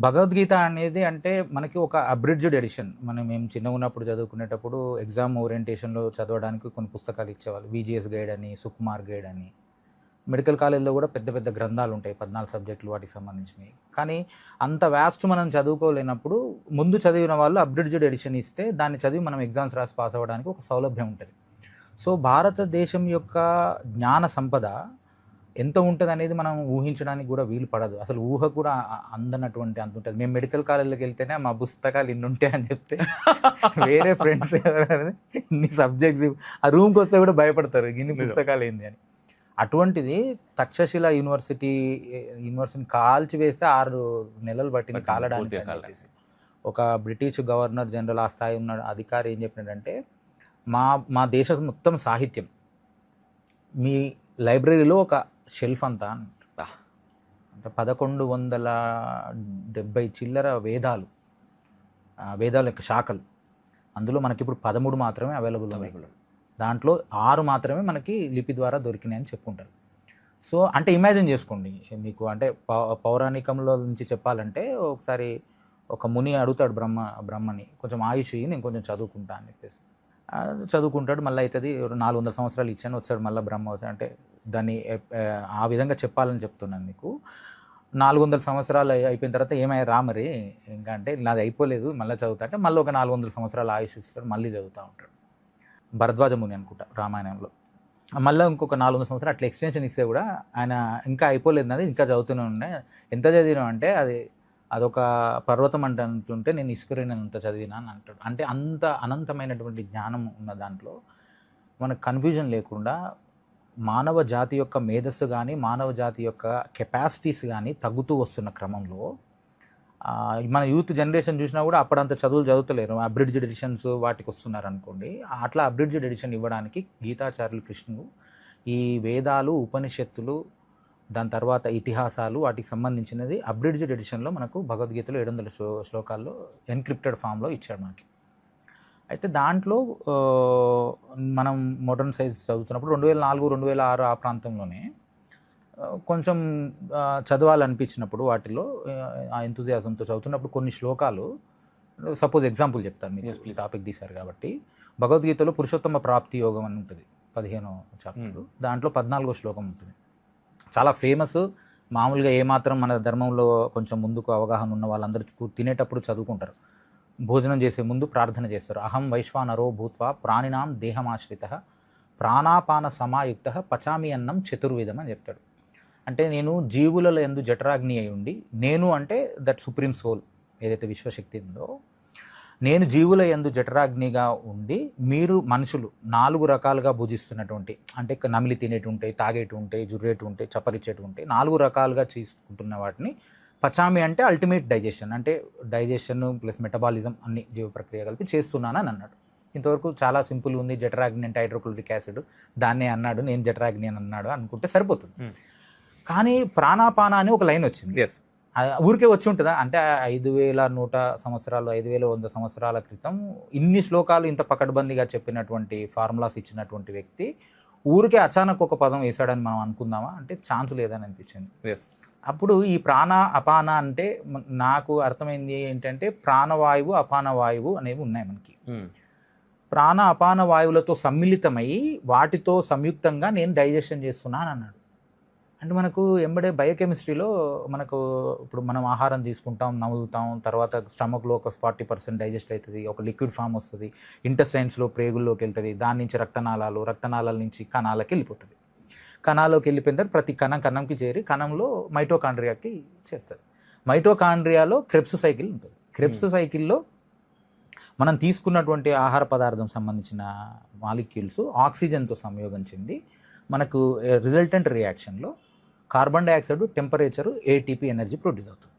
భగవద్గీత అనేది అంటే మనకి ఒక అబ్రిడ్జ్డ్ ఎడిషన్. మేము చిన్నగా ఉన్నప్పుడు చదువుకునేటప్పుడు ఎగ్జామ్ ఓరియంటేషన్‌లో చదవడానికి కొన్ని పుస్తకాలు ఇచ్చేవాళ్ళు. వీజీఎస్ గైడ్ అని, సుకుమార్ గైడ్ అని. మెడికల్ కాలేజ్‌లో కూడా పెద్ద పెద్ద గ్రంథాలుంటాయి. 14 సబ్జెక్టులు వాటికి సంబంధించినయి. కానీ అంత వాస్ట్ మనం చదువుకోలేనప్పుడు ముందు చదివిన వాళ్ళు అబ్రిడ్జ్డ్ ఎడిషన్ ఇస్తే దాన్ని చదివి మనం ఎగ్జామ్స్ రాసి పాస్ అవ్వడానికి ఒక సౌలభ్యం ఉంటది. సో, భారతదేశం యొక్క జ్ఞాన సంపద ఎంత ఉంటదనేది మనం ఊహించడానికి కూడా వీలు పడదు. అసలు ఊహ కూడా అందనటువంటి అంత ఉంటది. మేము మెడికల్ కాలేజ్‌లోకి వెళ్తేనే మా పుస్తకాలు ఇన్నుంటాయని చెప్తే వేరే ఫ్రెండ్స్ ఎవరైనా ఇన్ని సబ్జెక్ట్స్ ఆ రూమ్‌కొస్తే కూడా భయపడతారు. ఇన్ని పుస్తకాలేంది అని. అటువంటిది తక్షశిల యూనివర్సిటీని కాల్చివేస్తే 6 నెలలు పట్టింది కాలడానికి అని చెప్పేసి. ఒక బ్రిటిష్ గవర్నర్ జనరల్ ఆ స్థాయి ఉన్న అధికారి ఏం చెప్పినాడంటే, మా దేశం మొత్తం సాహిత్యం మీ లైబ్రరీలో ఒక షెల్ఫ్ అంతా అంటే 1170 చిల్లర వేదాల యొక్క శాఖలు. అందులో మనకిప్పుడు 13 మాత్రమే అవైలబుల్ ఉన్నాయి. దాంట్లో 6 మాత్రమే మనకి లిపి ద్వారా దొరికినాయని చెప్పుకుంటారు. సో అంటే ఇమాజిన్ చేసుకోండి మీకు, అంటే పౌరాణికంలో నుంచి చెప్పాలంటే ఒకసారి ఒక ముని అడుగుతాడు బ్రహ్మని, కొంచెం ఆయుష్ నేను కొంచెం చదువుకుంటా అని చెప్పేసి. చదువుకుంటాడు, మళ్ళీ అవుతుంది 400 సంవత్సరాలు ఇచ్చాను, వచ్చాడు మళ్ళీ బ్రహ్మ అవుతాడు. అంటే దాన్ని ఆ విధంగా చెప్పాలని చెప్తున్నాను మీకు. 400 సంవత్సరాలు అయిపోయిన తర్వాత ఏమయ్యా రా మరి ఇంకా అంటే నాది అయిపోలేదు మళ్ళీ చదువుతా అంటే మళ్ళీ ఒక 400 సంవత్సరాలు ఆయుష్ ఇస్తాడు, మళ్ళీ చదువుతూ ఉంటాడు. భరద్వాజ ముని అనుకుంటా రామాయణంలో. మళ్ళీ ఇంకొక 400 సంవత్సరాలు అట్లా ఎక్స్టెన్షన్ ఇస్తే కూడా ఆయన ఇంకా అయిపోలేదు నాది, ఇంకా చదువుతూనే ఉన్నాయి. ఎంత చదివినాం అంటే అదొక పర్వతం అంటుంటే నేను ఇసుకరినంత చదివినా అని అంటాడు. అంటే అంత అనంతమైనటువంటి జ్ఞానం ఉన్న దాంట్లో మనకు కన్ఫ్యూజన్ లేకుండా మానవ జాతి యొక్క మేధస్సు కానీ మానవ జాతి యొక్క కెపాసిటీస్ కానీ తగ్గుతూ వస్తున్న క్రమంలో మన యూత్ జనరేషన్ చూసినా కూడా అప్పుడంత చదువులు చదువుతలేరు. అబ్రిడ్జ్డ్ ఎడిషన్స్ వాటికి వస్తున్నారు అనుకోండి. అట్లా అబ్రిడ్జ్డ్ ఎడిషన్ ఇవ్వడానికి గీతాచార్యులు కృష్ణుడు ఈ వేదాలు, ఉపనిషత్తులు, దాని తర్వాత ఇతిహాసాలు వాటికి సంబంధించినది అబ్రిడ్జ్డ్ ఎడిషన్లో మనకు భగవద్గీతలో 700 శ్లోకాల్లో ఎన్క్రిప్టెడ్ ఫామ్లో ఇచ్చాడు మనకి. అయితే దాంట్లో మనం మోడర్న్ సైన్స్ చదువుతున్నప్పుడు 2004, 2006 ఆ ప్రాంతంలోనే కొంచెం చదవాలనిపించినప్పుడు వాటిలో ఆ ఎంతూజియాజంతో చదువుతున్నప్పుడు కొన్ని శ్లోకాలు, సపోజ్ ఎగ్జాంపుల్ చెప్తాను మీకు, టాపిక్ తీశారు కాబట్టి. భగవద్గీతలో పురుషోత్తమ ప్రాప్తి యోగం అని ఉంటుంది 15వ చాప్టర్. దాంట్లో 14వ శ్లోకం ఉంటుంది. చాలా ఫేమస్. మామూలుగా ఏమాత్రం మన ధర్మంలో కొంచెం ముందుకు అవగాహన ఉన్న వాళ్ళందరూ తినేటప్పుడు చదువుకుంటారు. భోజనం చేసే ముందు ప్రార్థన చేస్తారు. అహం వైశ్వానరో భూత్వా ప్రాణినాం దేహమాశ్రిత ప్రాణాపాన సమాయుక్త పచామి అన్నం చతుర్విధం అని చెప్తాడు. అంటే నేను జీవులలో యందు జఠరాగ్ని అయి ఉండి, నేను అంటే దట్ సుప్రీం సోల్ ఏదైతే విశ్వశక్తి ఉందో, నేను జీవుల యందు జఠరాగ్నిగా ఉండి మీరు మనుషులు 4 రకాలుగా భుజిస్తున్నటువంటి, అంటే నమిలి తినేటి ఉంటాయి, తాగేటి ఉంటాయి, జుర్రేటి ఉంటాయి, చప్పరిచ్చేటి ఉంటాయి, 4 రకాలుగా తీసుకుంటున్న వాటిని పచామి అంటే అల్టిమేట్ డైజెషన్, అంటే డైజెషన్ ప్లస్ మెటబాలిజం అన్ని జీవ ప్రక్రియ కలిపి చేస్తున్నానని అన్నాడు. ఇంతవరకు చాలా సింపుల్ ఉంది. జఠరాగ్ని అంటే హైడ్రోక్లోరిక్ యాసిడ్, దాన్నే అన్నాడు, నేను జఠరాగ్ని అని అన్నాడు అనుకుంటే సరిపోతుంది. కానీ ప్రాణాపాన అని ఒక లైన్ వచ్చింది. ఊరికే వచ్చి ఉంటుందా అంటే 5100 సంవత్సరాలు 5100 సంవత్సరాల క్రితం ఇన్ని శ్లోకాలు ఇంత పకడ్బందీగా చెప్పినటువంటి ఫార్ములాస్ ఇచ్చినటువంటి వ్యక్తి ఊరికే అచానక్ ఒక పదం వేశాడని మనం అనుకుందామా అంటే ఛాన్స్ లేదని అనిపించింది. అప్పుడు ఈ ప్రాణ అపాన అంటే నాకు అర్థమైంది ఏంటంటే ప్రాణవాయువు అపానవాయువు అనేవి ఉన్నాయి మనకి. ప్రాణ అపాన వాయువులతో సమ్మిళితమై వాటితో సంయుక్తంగా నేను డైజెషన్ చేస్తున్నాను అన్నాడు. అంటే మనకు ఎంబడే బయోకెమిస్ట్రీలో మనకు ఇప్పుడు మనం ఆహారం తీసుకుంటాం, నములుతాం, తర్వాత స్టమక్లో ఒక 40% డైజెస్ట్ అవుతుంది, ఒక లిక్విడ్ ఫామ్ వస్తుంది, ఇంటెస్టైన్స్లో ప్రేగుల్లోకి వెళ్తుంది, దాని నుంచి రక్తనాళాల నుంచి కణాలకి వెళ్ళిపోతుంది. కణాల్లోకి వెళ్ళిపోయిన తర్వాత ప్రతి కణంకి చేరి కణంలో మైటోకాండ్రియాకి చేరుతుంది. మైటోకాండ్రియాలో క్రెబ్స్ సైకిల్ ఉంటుంది. క్రెబ్స్ సైకిల్లో మనం తీసుకున్నటువంటి ఆహార పదార్థం సంబంధించిన మాలిక్యూల్స్ ఆక్సిజన్తో సంయోగం చెంది మనకు రిజల్టెంట్ రియాక్షన్లో carbon dioxide, temperature, ATP energy produce అవుతుంది.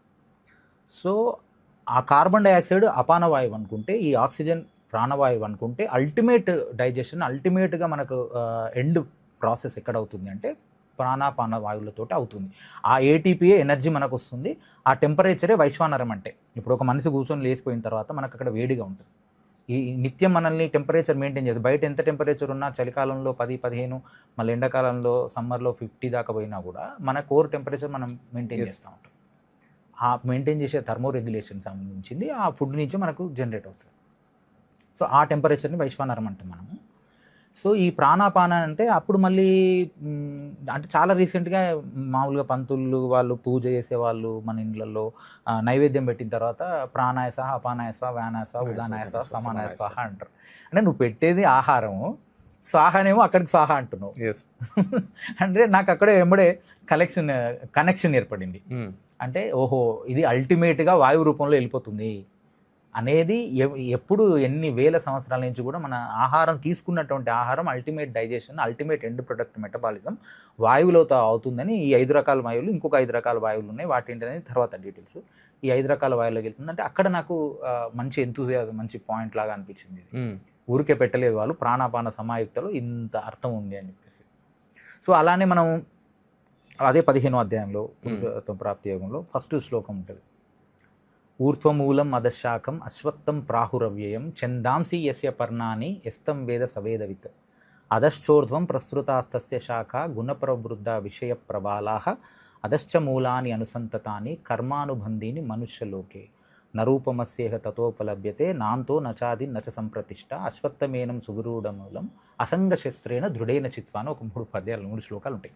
సో ఆ కార్బన్ డైఆక్సైడ్ అపానవాయువు అనుకుంటే, ఈ ఆక్సిజన్ ప్రాణవాయువు అనుకుంటే, అల్టిమేట్ డైజెషన్ అల్టిమేట్గా మనకు ఎండ్ ప్రాసెస్ ఎక్కడ అవుతుంది అంటే ప్రాణాపాన వాయువులతోటి అవుతుంది. ఆ ఏటీపీఏ ఎనర్జీ మనకు వస్తుంది. ఆ టెంపరేచరే వైశ్వానరం. అంటే ఇప్పుడు ఒక మనిషి కూర్చొని లేచిపోయిన తర్వాత మనకు అక్కడ వేడిగా ఉంటుంది. ఈ నిత్యం మనల్ని టెంపరేచర్ మెయింటైన్ చేస్తుంది. బయట ఎంత టెంపరేచర్ ఉన్నా చలికాలంలో 10-15, మళ్ళీ ఎండాకాలంలో సమ్మర్లో 50 దాకా పోయినా కూడా మన కోర్ టెంపరేచర్ మనం మెయింటైన్ చేస్తూ ఉంటాం. మెయింటైన్ చేసే థర్మో రెగ్యులేషన్ సంబంధించింది ఆ ఫుడ్ నుంచి మనకు జనరేట్ అవుతుంది. సో ఆ టెంపరేచర్ని వైశ్వానరం అంటాం మనము. సో ఈ ప్రాణాపాన అంటే అప్పుడు మళ్ళీ అంటే చాలా రీసెంట్గా మామూలుగా పంతులు వాళ్ళు పూజ చేసేవాళ్ళు మన ఇళ్ళల్లో నైవేద్యం పెట్టిన తర్వాత ప్రాణాయ సహ అపానాయ స్వాహ వ్యానాయ స్వాహ ఉదానాయ స్వాహ సమానాయ స్వాహ అంటారు. అంటే నువ్వు పెట్టేది ఆహారము, స్వాహనేమో అక్కడికి స్వాహ అంటున్నావు. అంటే నాకు అక్కడే వెంబడే కనెక్షన్ ఏర్పడింది. అంటే ఓహో ఇది అల్టిమేట్గా వాయువు రూపంలో వెళ్ళిపోతుంది అనేది ఎప్పుడు ఎన్ని వేల సంవత్సరాల నుంచి కూడా మన ఆహారం తీసుకున్నటువంటి ఆహారం ultimate digestion, ultimate end product metabolism వాయువులో అవుతుందని ఈ 5 రకాల వాయువులు, ఇంకొక 5 రకాల వాయువులు ఉన్నాయి, వాటి ఏంటనేది తర్వాత డీటెయిల్స్. ఈ 5 రకాల వాయువులోకి వెళ్తుంది. అంటే అక్కడ నాకు మంచి ఎంతూజియాజం, మంచి పాయింట్ లాగా అనిపించింది. ఊరికే పెట్టలేదు వాళ్ళు, ప్రాణాపాన సమాయుక్తలో ఇంత అర్థం ఉంది అని చెప్పేసి. సో అలానే మనం అదే 15వ అధ్యాయంలో పురుషోత్తమ ప్రాప్తి యోగంలో ఫస్ట్ శ్లోకం ఉంటుంది. ఊర్ధ్వమూలం అధశాఖం అశ్వత్థం ప్రాహురవ్యయం ఛందాంసి యస్య పర్ణాని యస్తం వేద సవేదవిత్ అధశ్చోర్ధ్వం ప్రసృతాస్తస్య శాఖ గుణప్రవృద్ధ విషయ ప్రబాలాః అధశ్చ మూలాని అనుసంతతాని కర్మానుబంధీని మనుష్యలోకే నరూపమస్యేహ తతోపలభ్యతే నాంతో నచాది నచ సంప్రతిష్ట అశ్వత్థమేనం సుగురూఢమూలం అసంగశస్త్రేణ దృఢేన చిత్వా అని ఒక 3 శ్లోకాలు ఉంటాయి.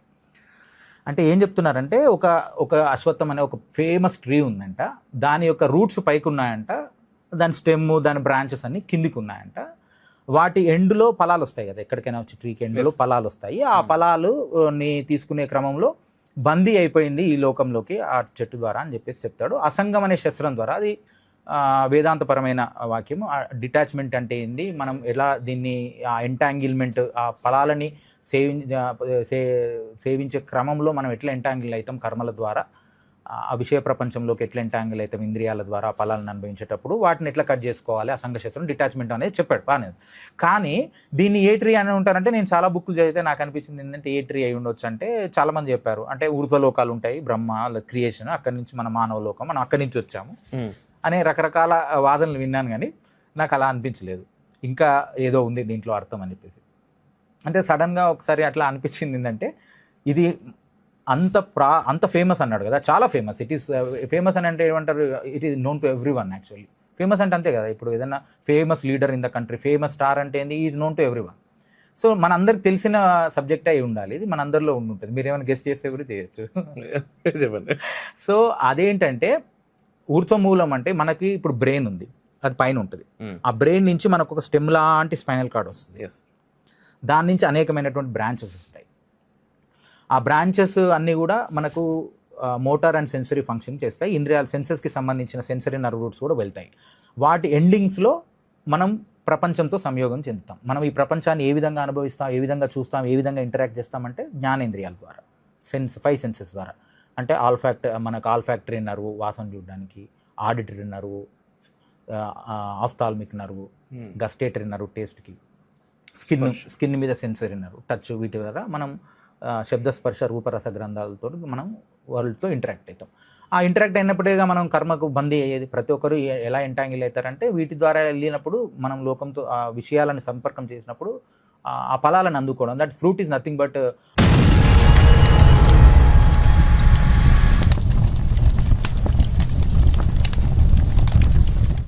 అంటే ఏం చెప్తున్నారంటే ఒక అశ్వత్థం అనే ఒక ఫేమస్ ట్రీ ఉందంట, దాని యొక్క రూట్స్ పైకి ఉన్నాయంట, దాని స్టెమ్, దాని బ్రాంచెస్ అన్ని కిందికి ఉన్నాయంట. వాటి ఎండ్లో ఫలాలు వస్తాయి కదా, ఎక్కడికైనా వచ్చి ట్రీకి ఎండ్లో ఫలాలు వస్తాయి. ఆ ఫలాలుని తీసుకునే క్రమంలో బందీ అయిపోయింది ఈ లోకంలోకి ఆ చెట్టు ద్వారా అని చెప్పేసి చెప్తాడు. అసంగం అనే శస్త్రం ద్వారా, అది వేదాంతపరమైన వాక్యము. డిటాచ్మెంట్ అంటే ఏంది, మనం ఎలా దీన్ని ఆ ఎంటాంగిల్మెంట్, ఆ ఫలాలని సేవించే క్రమంలో మనం ఎట్లా ఎంటాంగిల్ అవుతాం కర్మల ద్వారా, ఆ విషయ ప్రపంచంలోకి ఎట్లా ఎంటాంగిల్ అవుతాం ఇంద్రియాల ద్వారా ఫలాలను అనుభవించేటప్పుడు, వాటిని ఎట్లా కట్ చేసుకోవాలి, అసంగశస్త్రం డిటాచ్మెంట్ అనేది చెప్పాడు బాగానే. కానీ దీన్ని ఏ ట్రీ అని ఉంటారంటే, నేను చాలా బుక్లు చదివితే నాకు అనిపించింది ఏంటంటే ఏ ట్రీ అయి ఉండొచ్చు అంటే, చాలామంది చెప్పారు అంటే ఊర్ధ్వలోకాలు ఉంటాయి, బ్రహ్మ క్రియేషన్, అక్కడి నుంచి మన మానవ లోకం, మనం అక్కడి నుంచి వచ్చాము అనే రకరకాల వాదనలు విన్నాను. కానీ నాకు అలా అనిపించలేదు, ఇంకా ఏదో ఉంది దీంట్లో అర్థం అని చెప్పేసి. అంటే సడన్గా ఒకసారి అట్లా అనిపించింది ఏంటంటే, ఇది అంత ఫేమస్ అన్నాడు కదా, చాలా ఫేమస్. ఇట్ ఈస్ ఫేమస్ అని అంటే ఏమంటారు, it is known to every one. Actually famous అంటే అంతే కదా, ఇప్పుడు ఏదైనా famous leader in the country, famous star అంటే ఏంది, is known to every one. So మన అందరికి తెలిసిన సబ్జెక్ట్ అయి ఉండాలి, ఇది మన అందరిలో ఉంటుంది. మీరు ఏమైనా గెస్ట్ చేస్తే కూడా చేయొచ్చు. చెప్పండి. సో అదేంటంటే ఊర్ధ్వమూలం అంటే మనకి ఇప్పుడు బ్రెయిన్ ఉంది, అది పైన ఉంటుంది. ఆ బ్రెయిన్ నుంచి మనకు ఒక స్టెమ్ లాంటి స్పైనల్ కార్డ్ వస్తుంది. దాని నుంచి అనేకమైనటువంటి బ్రాంచెస్ వస్తాయి. ఆ బ్రాంచెస్ అన్నీ కూడా మనకు మోటార్ అండ్ సెన్సరీ ఫంక్షన్ చేస్తాయి. ఇంద్రియాల సెన్సెస్కి సంబంధించిన సెన్సరీ నర్వ్ రూట్స్ కూడా వెళ్తాయి. వాటి ఎండింగ్స్లో మనం ప్రపంచంతో సంయోగం చెందుతాం. మనం ఈ ప్రపంచాన్ని ఏ విధంగా అనుభవిస్తాం, ఏ విధంగా చూస్తాం, ఏ విధంగా ఇంటరాక్ట్ చేస్తామంటే జ్ఞానేంద్రియాల ద్వారా, 5 సెన్సెస్ ద్వారా. అంటే మనకు ఆల్ఫాక్టరీ నర్వ్ వాసన చూడడానికి, auditory nerve, ophthalmic nerve, gustatory nerve టేస్ట్కి, స్కిన్ మీద సెన్సరీ నర్వ్ టచ్, వీటి ద్వారా మనం శబ్దస్పర్శ రూపరస గ్రంథాలతో మనం వరల్డ్తో ఇంటరాక్ట్ అవుతాం. ఆ ఇంటరాక్ట్ అయినప్పుడేగా మనం కర్మకు బందీ అయ్యేది. ప్రతి ఒక్కరు ఎలా ఎంటాంగిల్ అవుతారంటే, వీటి ద్వారా వెళ్ళినప్పుడు మనం లోకంతో ఆ విషయాలను సంపర్కం చేసినప్పుడు ఆ ఫలాలను అందుకోవడం. That fruit is nothing but